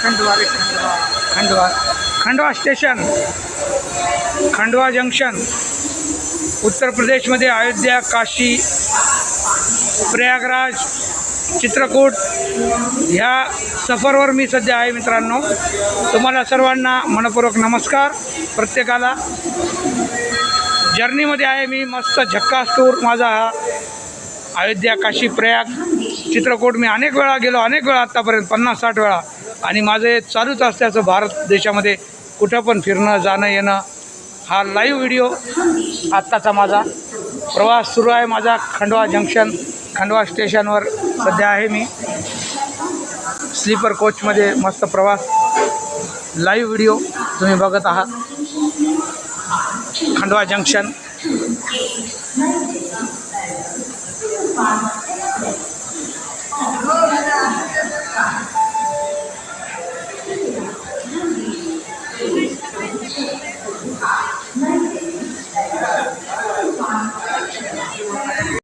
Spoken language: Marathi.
खंडवा रे खंडवा खंडवा स्टेशन, खंडवा जंक्शन, उत्तर प्रदेशमध्ये अयोध्या, काशी, प्रयागराज, चित्रकूट ह्या सफरवर मी सध्या आहे मित्रांनो. तुम्हाला सर्वांना मनपूर्वक नमस्कार. प्रत्येकाला जर्नीमध्ये आहे मी. मस्त झक्कास टूर माझा हा. अयोध्या, काशी, प्रयाग, चित्रकूट मी अनेक वेळा आत्तापर्यंत 50-60 वेळा. आणि माझं हे चालूच असल्याचं भारत देशामध्ये कुठं पण फिरणं जाणं येणं. हा लाईव्ह व्हिडिओ आत्ताचा माझा प्रवास सुरू आहे. माझा खंडवा जंक्शन, खंडवा स्टेशनवर सध्या आहे मी. स्लीपर कोचमध्ये मस्त प्रवास, लाईव्ह व्हिडिओ तुम्ही बघत आहात. खंडवा जंक्शन